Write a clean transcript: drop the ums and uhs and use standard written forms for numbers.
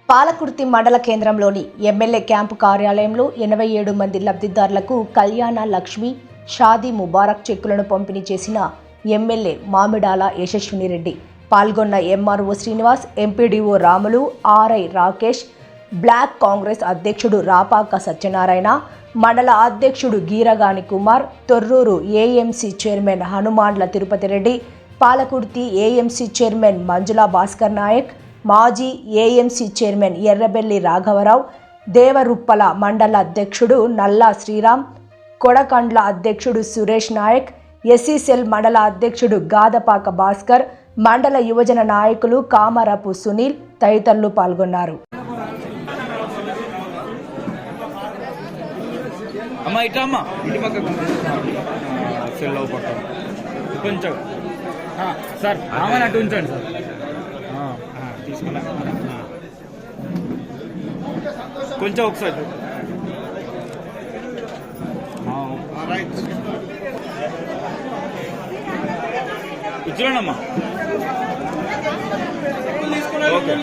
పాలకుర్తి మండల కేంద్రంలోని MLA camp కార్యాలయంలో 87 మంది లబ్ధిదారులకు కళ్యాణ లక్ష్మి షాదీ ముబారక్ చెక్కులను పంపిణీ చేసిన ఎమ్మెల్యే మామిడాల యశస్వినిరెడ్డి. పాల్గొన్న MRO Srinivas, MPDO Ramulu, RI Rakesh, block Congress అధ్యక్షుడు రాపాక సత్యనారాయణ, మండల అధ్యక్షుడు Giragani Kumar, Torrur AMC chairman Hanumanla Tirupati Reddy, Palakurthi AMC chairman Manjula Bhaskar Nayak, మాజీ ఏఎంసీ చైర్మన్ ఎర్రబెల్లి రాఘవరావు, దేవరుప్పల మండల అధ్యక్షుడు నల్లా శ్రీరామ్, కొడకండ్ల అధ్యక్షుడు సురేష్ నాయక్, ఎస్సీసెల్ మండల అధ్యక్షుడు గాదపాక భాస్కర్, మండల యువజన నాయకులు కామరపు సునీల్ తదితరులు పాల్గొన్నారు. కొంచెం ఒకసారి ఇచ్చురానమ్మా. ఓకే.